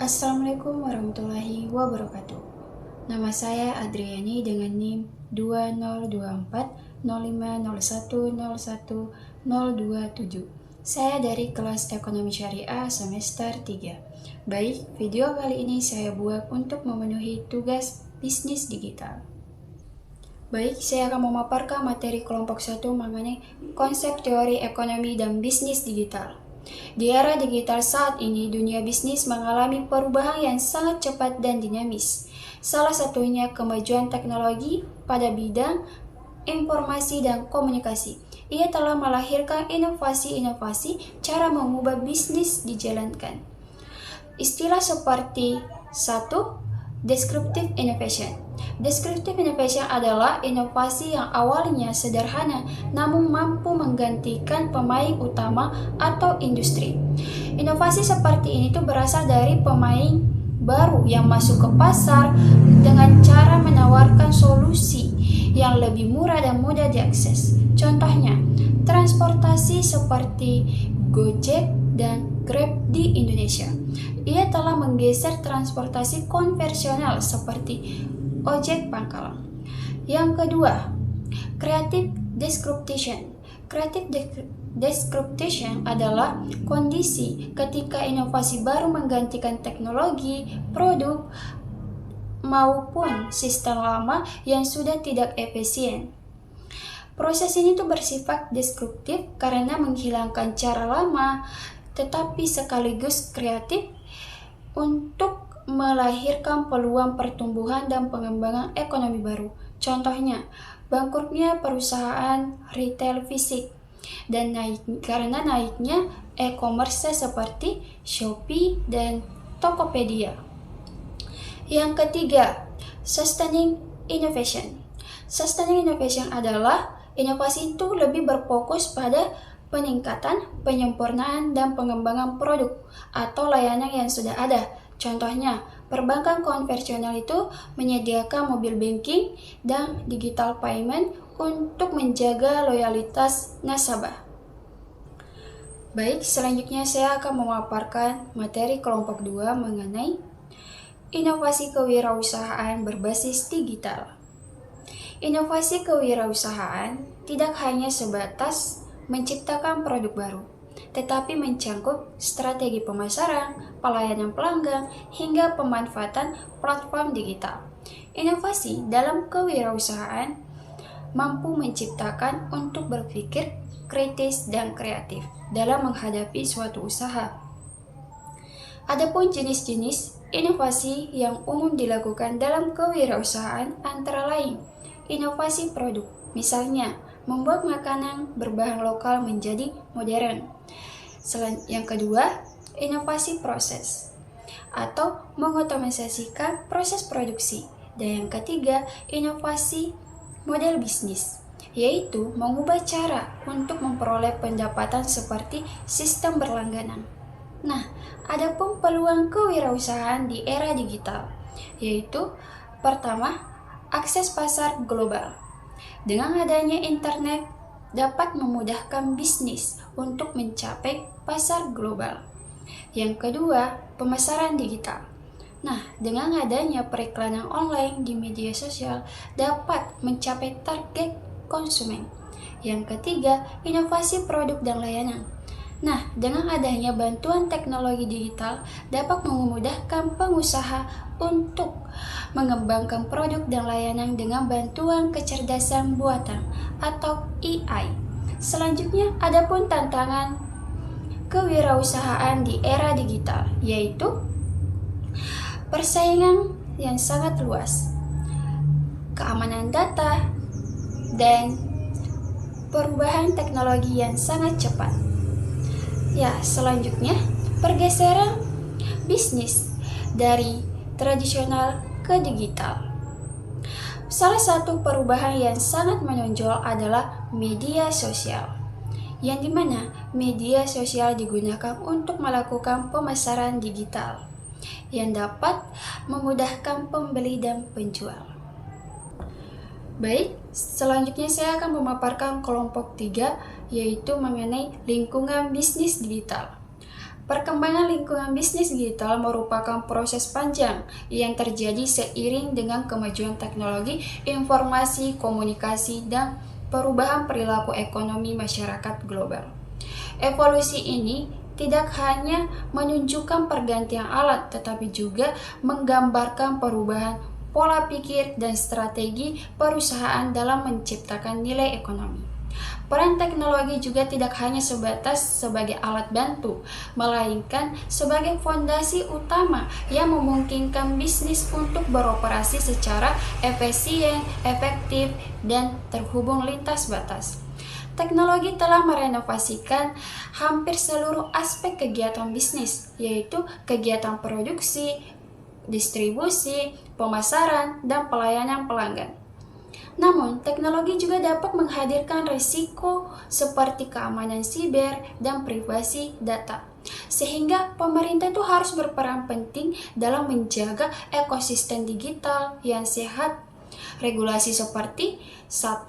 Assalamualaikum warahmatullahi wabarakatuh. Nama saya Adriani dengan NIM 202405010127. Saya dari kelas Ekonomi Syariah semester 3. Baik, video kali ini saya buat untuk memenuhi tugas bisnis digital. Baik, saya akan memaparkan materi kelompok 1 mengenai konsep teori ekonomi dan bisnis digital. Di era digital saat ini, dunia bisnis mengalami perubahan yang sangat cepat dan dinamis. Salah satunya kemajuan teknologi pada bidang informasi dan komunikasi. Ia telah melahirkan inovasi-inovasi cara mengubah bisnis dijalankan. Istilah seperti 1. Descriptive innovation. Descriptive innovation adalah inovasi yang awalnya sederhana namun mampu menggantikan pemain utama atau industri. Inovasi seperti ini tuh berasal dari pemain baru yang masuk ke pasar dengan cara menawarkan solusi yang lebih murah dan mudah diakses. Contohnya, transportasi seperti Gojek dan Grab di Indonesia. Ia telah menggeser transportasi konvensional seperti ojek pangkalan. Yang kedua, creative disruption. Creative disruption adalah kondisi ketika inovasi baru menggantikan teknologi, produk, maupun sistem lama yang sudah tidak efisien. Proses ini tuh bersifat disruptif karena menghilangkan cara lama, tetapi sekaligus kreatif untuk melahirkan peluang pertumbuhan dan pengembangan ekonomi baru. Contohnya, bangkrutnya perusahaan retail fisik dan karena naiknya e-commerce seperti Shopee dan Tokopedia. Yang ketiga, sustaining innovation. Sustaining innovation adalah inovasi itu lebih berfokus pada peningkatan, penyempurnaan, dan pengembangan produk atau layanan yang sudah ada. Contohnya, perbankan konvensional itu menyediakan mobil banking dan digital payment untuk menjaga loyalitas nasabah. Baik, selanjutnya saya akan memaparkan materi kelompok 2 mengenai inovasi kewirausahaan berbasis digital. Inovasi kewirausahaan tidak hanya sebatas menciptakan produk baru, tetapi mencangkup strategi pemasaran, pelayanan pelanggan, hingga pemanfaatan platform digital. Inovasi dalam kewirausahaan mampu menciptakan untuk berpikir kritis dan kreatif dalam menghadapi suatu usaha. Adapun jenis-jenis inovasi yang umum dilakukan dalam kewirausahaan antara lain inovasi produk, misalnya membuat makanan berbahan lokal menjadi modern. Yang kedua, inovasi proses atau mengotomatisasikan proses produksi. Dan yang ketiga, inovasi model bisnis, yaitu mengubah cara untuk memperoleh pendapatan seperti sistem berlangganan. Nah, adapun peluang kewirausahaan di era digital, yaitu pertama, akses pasar global. Dengan adanya internet dapat memudahkan bisnis untuk mencapai pasar global. Yang kedua, pemasaran digital. Nah, dengan adanya periklanan online di media sosial dapat mencapai target konsumen. Yang ketiga, inovasi produk dan layanan. Nah, dengan adanya bantuan teknologi digital dapat memudahkan pengusaha untuk mengembangkan produk dan layanan dengan bantuan kecerdasan buatan atau AI. Selanjutnya, adapun tantangan kewirausahaan di era digital, yaitu persaingan yang sangat luas, keamanan data, dan perubahan teknologi yang sangat cepat. Ya, selanjutnya pergeseran bisnis dari tradisional ke digital. Salah satu perubahan yang sangat menonjol adalah media sosial, yang dimana media sosial digunakan untuk melakukan pemasaran digital yang dapat memudahkan pembeli dan penjual. Baik, selanjutnya saya akan memaparkan kelompok 3, yaitu mengenai lingkungan bisnis digital. Perkembangan lingkungan bisnis digital merupakan proses panjang yang terjadi seiring dengan kemajuan teknologi, informasi, komunikasi, dan perubahan perilaku ekonomi masyarakat global. Evolusi ini tidak hanya menunjukkan pergantian alat, tetapi juga menggambarkan perubahan pola pikir dan strategi perusahaan dalam menciptakan nilai ekonomi. Peran teknologi juga tidak hanya sebatas sebagai alat bantu, melainkan sebagai fondasi utama yang memungkinkan bisnis untuk beroperasi secara efisien, efektif, dan terhubung lintas batas. Teknologi telah merenovasikan hampir seluruh aspek kegiatan bisnis, yaitu kegiatan produksi, distribusi, pemasaran, dan pelayanan pelanggan. Namun, teknologi juga dapat menghadirkan risiko seperti keamanan siber dan privasi data. Sehingga pemerintah itu harus berperan penting dalam menjaga ekosistem digital yang sehat. Regulasi seperti 1.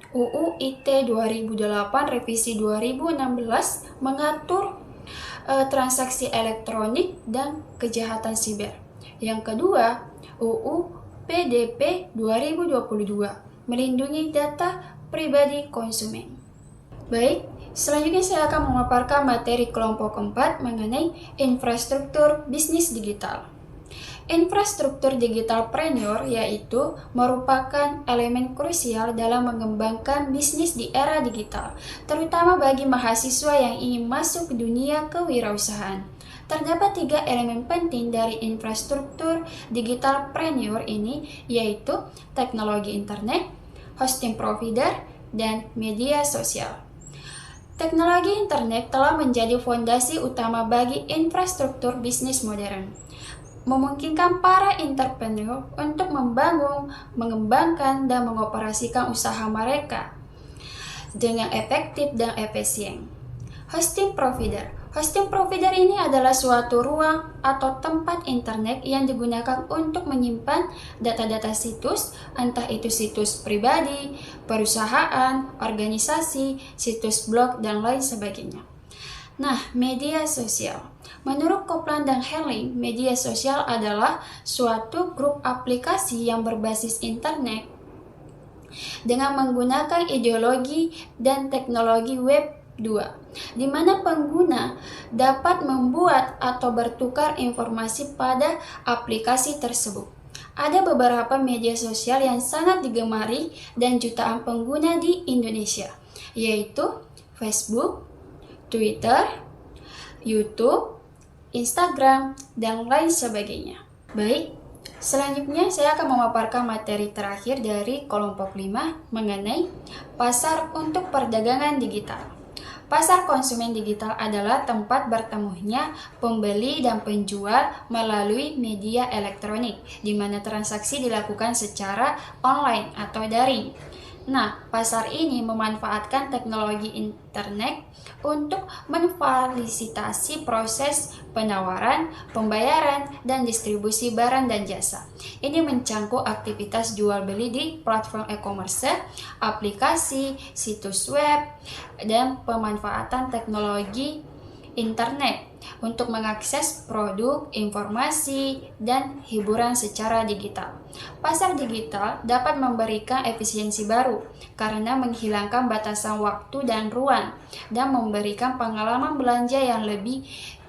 UU ITE 2008 revisi 2016 mengatur transaksi elektronik dan kejahatan siber. Yang kedua, UU PDP 2022 melindungi data pribadi konsumen. Baik, selanjutnya saya akan memaparkan materi kelompok keempat mengenai infrastruktur bisnis digital. Infrastruktur digitalpreneur yaitu merupakan elemen krusial dalam mengembangkan bisnis di era digital, terutama bagi mahasiswa yang ingin masuk ke dunia kewirausahaan. Terdapat 3 elemen penting dari infrastruktur digitalpreneur ini, yaitu teknologi internet, hosting provider, dan media sosial. Teknologi internet telah menjadi fondasi utama bagi infrastruktur bisnis modern, memungkinkan para entrepreneur untuk membangun, mengembangkan, dan mengoperasikan usaha mereka dengan efektif dan efisien. Hosting provider. Hosting provider ini adalah suatu ruang atau tempat internet yang digunakan untuk menyimpan data-data situs, entah itu situs pribadi, perusahaan, organisasi, situs blog, dan lain sebagainya. Nah, media sosial. Menurut Copeland dan Henling, media sosial adalah suatu grup aplikasi yang berbasis internet dengan menggunakan ideologi dan teknologi web 2, di mana pengguna dapat membuat atau bertukar informasi pada aplikasi tersebut. Ada beberapa media sosial yang sangat digemari dan jutaan pengguna di Indonesia, yaitu Facebook, Twitter, YouTube, Instagram, dan lain sebagainya. Baik, selanjutnya saya akan memaparkan materi terakhir dari kelompok 5 mengenai pasar untuk perdagangan digital. Pasar konsumen digital adalah tempat bertemunya pembeli dan penjual melalui media elektronik, di mana transaksi dilakukan secara online atau daring. Nah, pasar ini memanfaatkan teknologi internet untuk memfasilitasi proses penawaran, pembayaran, dan distribusi barang dan jasa. Ini mencangkup aktivitas jual beli di platform e-commerce, aplikasi, situs web, dan pemanfaatan teknologi internet untuk mengakses produk, informasi, dan hiburan secara digital. Pasar digital dapat memberikan efisiensi baru karena menghilangkan batasan waktu dan ruang dan memberikan pengalaman belanja yang lebih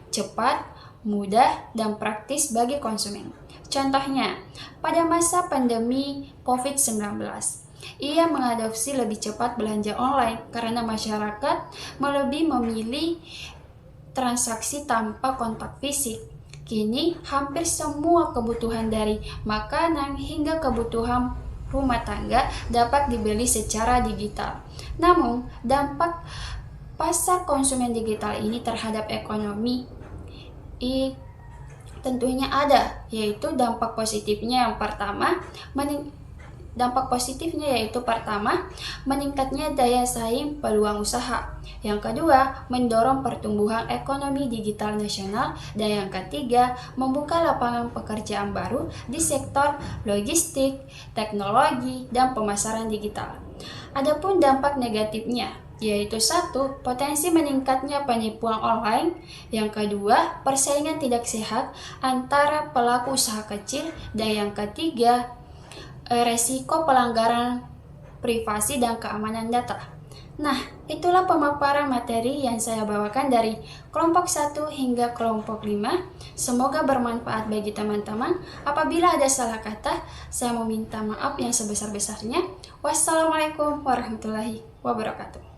cepat, mudah, dan praktis bagi konsumen. Contohnya, pada masa pandemi COVID-19, ia mengadopsi lebih cepat belanja online karena masyarakat lebih memilih transaksi tanpa kontak fisik. Kini, hampir semua kebutuhan dari makanan hingga kebutuhan rumah tangga dapat dibeli secara digital. Namun, dampak pasar konsumen digital ini terhadap ekonomi tentunya ada, yaitu dampak positifnya yang pertama, meningkatnya daya saing peluang usaha. Yang kedua, mendorong pertumbuhan ekonomi digital nasional. Dan yang ketiga, membuka lapangan pekerjaan baru di sektor logistik, teknologi, dan pemasaran digital. Adapun dampak negatifnya, yaitu satu, potensi meningkatnya penipuan online, yang kedua, persaingan tidak sehat antara pelaku usaha kecil, dan yang ketiga, resiko pelanggaran privasi dan keamanan data. Nah, itulah pemaparan materi yang saya bawakan dari kelompok 1 hingga kelompok 5. Semoga bermanfaat bagi teman-teman. Apabila ada salah kata, saya meminta maaf yang sebesar-besarnya. Wassalamualaikum warahmatullahi wabarakatuh.